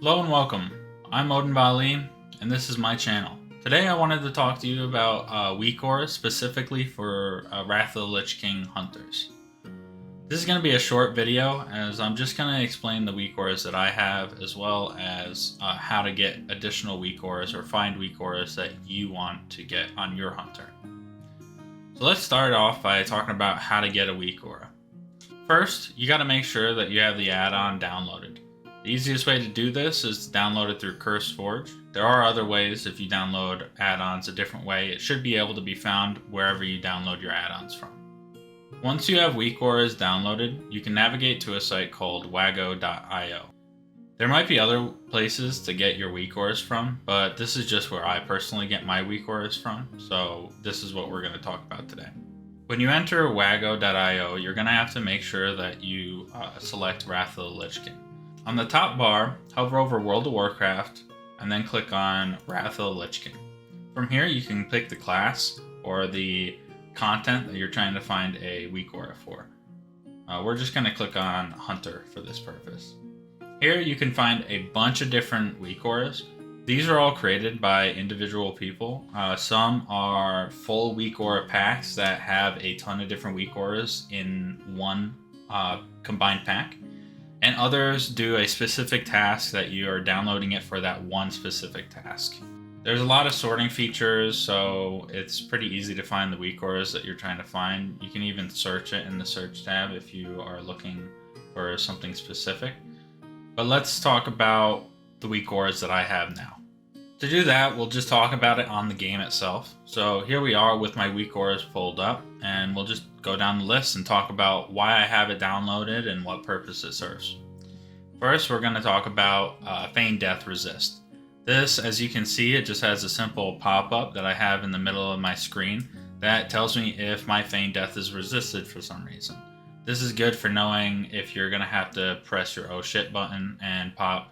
Hello and welcome. I'm Odin Vali, and this is my channel. Today I wanted to talk to you about WeakAuras, specifically for Wrath of the Lich King hunters. This is going to be a short video, as I'm just going to explain the WeakAuras that I have, as well as how to get additional WeakAuras or find WeakAuras that you want to get on your hunter. So let's start off by talking about how to get a WeakAura. First, you got to make sure that you have the add-on downloaded. The easiest way to do this is to download it through CurseForge. There are other ways. If you download add-ons a different way, it should be able to be found wherever you download your add-ons from. Once you have WeakAuras downloaded, you can navigate to a site called WOTLK. There might be other places to get your WeakAuras from, but this is just where I personally get my WeakAuras from, so this is what we're going to talk about today. When you enter WOTLK, you're going to have to make sure that you select Wrath of the Lich King. On the top bar, hover over World of Warcraft, and then click on Wrath of the Lich King. From here, you can pick the class or the content that you're trying to find a WeakAura for. We're just going to click on Hunter for this purpose. Here you can find a bunch of different WeakAuras. These are all created by individual people. Some are full WeakAura packs that have a ton of different WeakAuras in one combined pack. And others do a specific task that you are downloading it for that one specific task. There's a lot of sorting features, so it's pretty easy to find the WeakAuras that you're trying to find. You can even search it in the search tab if you are looking for something specific. But let's talk about the WeakAuras that I have now. To do that, we'll just talk about it on the game itself. So here we are with my WeakAuras pulled up, and we'll just go down the list and talk about why I have it downloaded and what purpose it serves. First, we're going to talk about Feign Death Resist. This, as you can see, it just has a simple pop-up that I have in the middle of my screen that tells me if my Feign Death is resisted for some reason. This is good for knowing if you're going to have to press your oh shit button and pop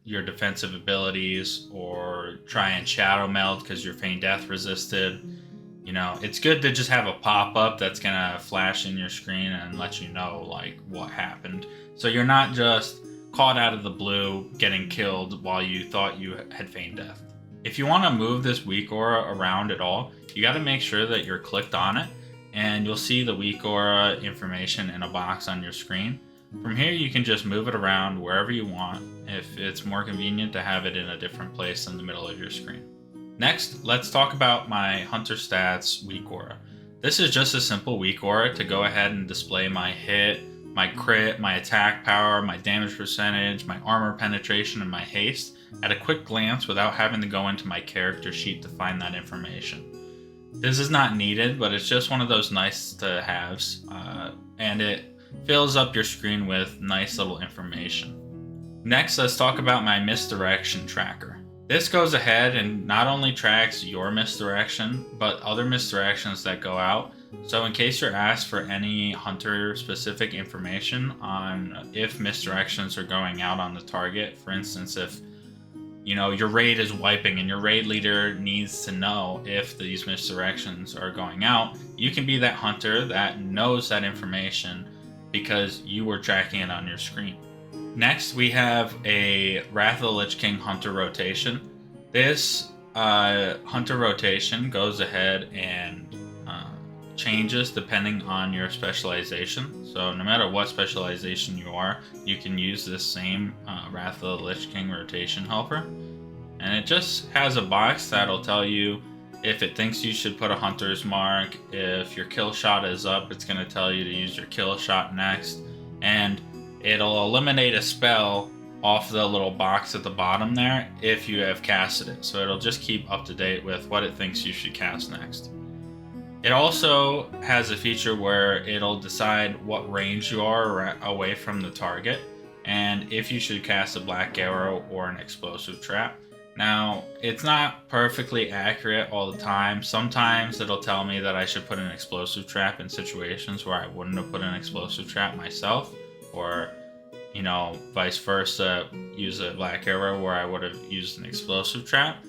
your defensive abilities, or try and shadow meld because you're Feign Death resisted. You know, it's good to just have a pop-up that's gonna flash in your screen and let you know like what happened, so you're not just caught out of the blue getting killed while you thought you had Feign Death. If you want to move this WeakAura around at all, you got to make sure that you're clicked on it, and you'll see the WeakAura information in a box on your screen. From here, you can just move it around wherever you want if it's more convenient to have it in a different place in the middle of your screen. Next, let's talk about my Hunter Stats WeakAura. This is just a simple WeakAura to go ahead and display my hit, my crit, my attack power, my damage percentage, my armor penetration, and my haste at a quick glance without having to go into my character sheet to find that information. This is not needed, but it's just one of those nice to haves, and it fills up your screen with nice little information. Next, let's talk about my Misdirection tracker. This goes ahead and not only tracks your misdirection, but other misdirections that go out. So in case you're asked for any hunter specific information on if misdirections are going out on the target, for instance, if your raid is wiping and your raid leader needs to know if these misdirections are going out, you can be that hunter that knows that information because you were tracking it on your screen. Next, we have a Wrath of the Lich King hunter rotation. This hunter rotation goes ahead and changes depending on your specialization. So no matter what specialization you are, you can use this same Wrath of the Lich King rotation helper. And it just has a box that'll tell you if it thinks you should put a hunter's mark. If your kill shot is up, it's going to tell you to use your kill shot next. And it'll eliminate a spell off the little box at the bottom there if you have casted it. So it'll just keep up to date with what it thinks you should cast next. It also has a feature where it'll decide what range you are away from the target, and if you should cast a black arrow or an explosive trap. Now, it's not perfectly accurate all the time. Sometimes it'll tell me that I should put an explosive trap in situations where I wouldn't have put an explosive trap myself, or vice versa, use a black arrow where I would have used an explosive trap.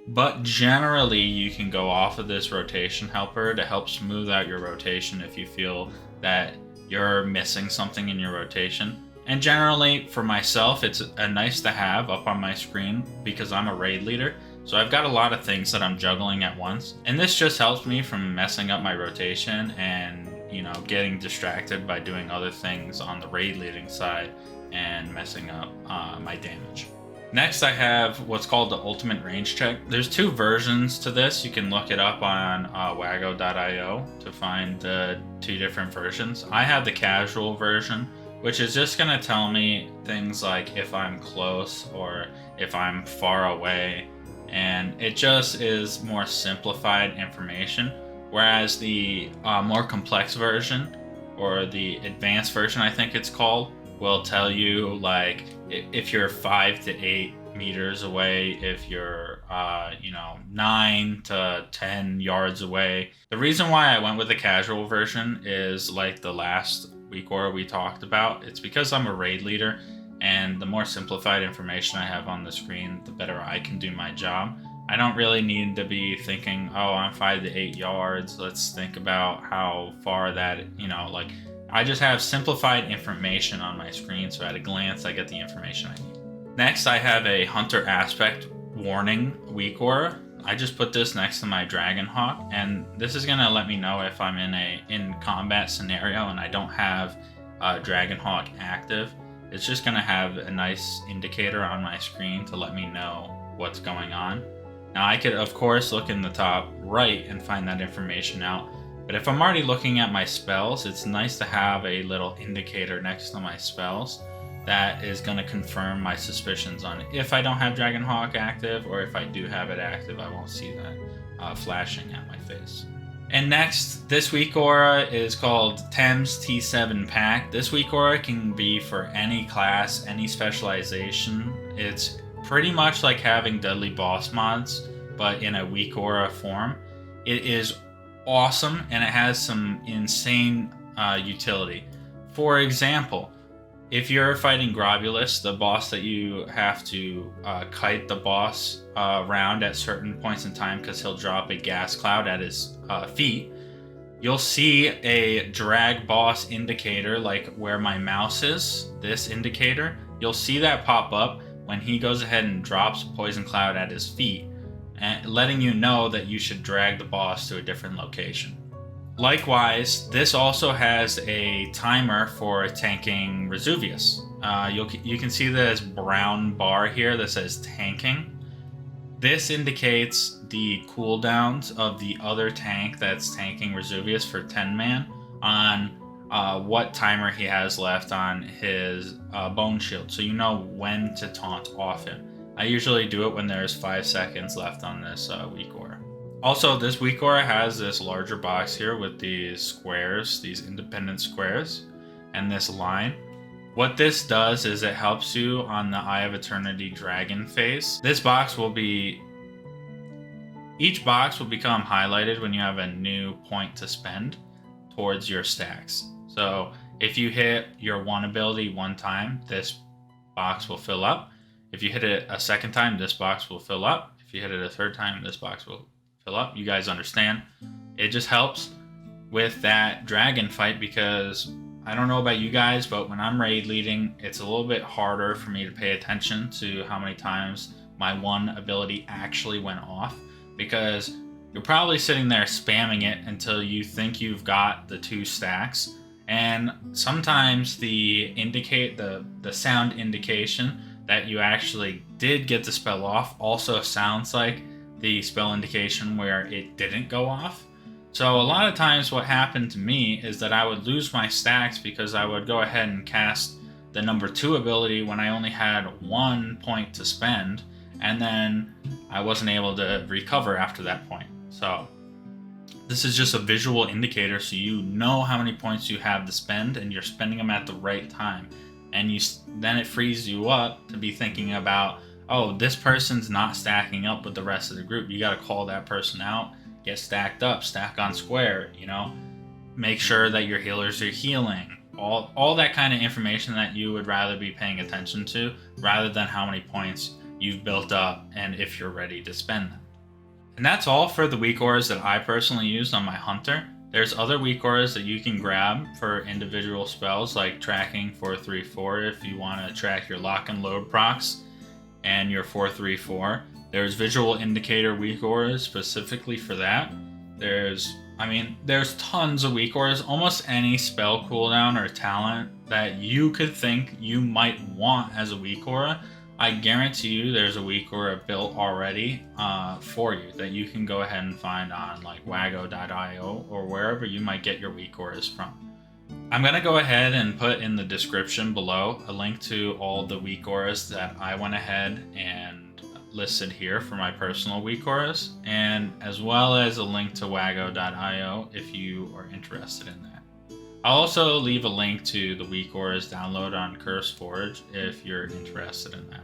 But generally, you can go off of this rotation helper to help smooth out your rotation if you feel that you're missing something in your rotation. And generally, for myself, it's a nice to have up on my screen because I'm a raid leader. So I've got a lot of things that I'm juggling at once. And this just helps me from messing up my rotation and, getting distracted by doing other things on the raid leading side and messing up my damage. Next, I have what's called the Ultimate Range Check. There's 2 versions to this. You can look it up on wago.io to find the 2 different versions. I have the casual version, which is just going to tell me things like if I'm close or if I'm far away. And it just is more simplified information. Whereas the more complex version, or the advanced version I think it's called, will tell you like if you're 5 to 8 meters away, if you're 9 to 10 yards away. The reason why I went with the casual version is like the last WeakAuras we talked about. It's because I'm a raid leader, and the more simplified information I have on the screen, the better I can do my job. I don't really need to be thinking, oh, I'm 5 to 8 yards. Let's think about how far that, I just have simplified information on my screen, so at a glance, I get the information I need. Next, I have a Hunter Aspect Warning WeakAuras. I just put this next to my Dragonhawk, and this is gonna let me know if I'm in combat scenario and I don't have Dragonhawk active. It's just gonna have a nice indicator on my screen to let me know what's going on. Now I could, of course, look in the top right and find that information out. But if I'm already looking at my spells, it's nice to have a little indicator next to my spells that is going to confirm my suspicions on if I don't have Dragonhawk active, or if I do have it active, I won't see that flashing at my face. And next, this WeakAuras is called Thames T7 Pack. This WeakAuras can be for any class, any specialization. It's pretty much like having Deadly Boss mods, but in a WeakAuras form. It is awesome, and it has some insane utility. For example, if you're fighting Grobulus, the boss that you have to kite the boss around at certain points in time because he'll drop a gas cloud at his feet, you'll see a drag boss indicator, like where my mouse is, this indicator. You'll see that pop up when he goes ahead and drops a poison cloud at his feet, and letting you know that you should drag the boss to a different location. Likewise, this also has a timer for tanking Vesuvius. You can see this brown bar here that says tanking. This indicates the cooldowns of the other tank that's tanking Vesuvius for 10-man on what timer he has left on his bone shield, so you know when to taunt off him. I usually do it when there's 5 seconds left on this WeakAuras. Also, this WeakAuras has this larger box here with these squares, these independent squares, and this line. What this does is it helps you on the Eye of Eternity Dragon phase. Each box will become highlighted when you have a new point to spend towards your stacks. So if you hit your one ability one time, this box will fill up. If you hit it a second time, this box will fill up. If you hit it a third time, this box will fill up. You guys understand? It just helps with that dragon fight, because I don't know about you guys, but when I'm raid leading, it's a little bit harder for me to pay attention to how many times my one ability actually went off, because you're probably sitting there spamming it until you think you've got the 2 stacks. And sometimes the sound indication that you actually did get the spell off also sounds like the spell indication where it didn't go off. So a lot of times what happened to me is that I would lose my stacks because I would go ahead and cast the number 2 ability when I only had 1 point to spend, and then I wasn't able to recover after that point. So this is just a visual indicator, so you know how many points you have to spend and you're spending them at the right time. And then it frees you up to be thinking about, oh, this person's not stacking up with the rest of the group. You got to call that person out, get stacked up, stack on square, make sure that your healers are healing. All that kind of information that you would rather be paying attention to, rather than how many points you've built up and if you're ready to spend them. And that's all for the WeakAuras that I personally used on my Hunter. There's other WeakAuras that you can grab for individual spells, like tracking 434 if you want to track your lock and load procs and your 434. There's visual indicator WeakAuras specifically for that. There's tons of WeakAuras. Almost any spell cooldown or talent that you could think you might want as a WeakAura, I guarantee you there's a WeakAura built already for you that you can go ahead and find on like wago.io or wherever you might get your WeakAuras from. I'm going to go ahead and put in the description below a link to all the WeakAuras that I went ahead and listed here for my personal WeakAuras, and as well as a link to wago.io if you are interested in that. I'll also leave a link to the WeakAuras download on CurseForge if you're interested in that.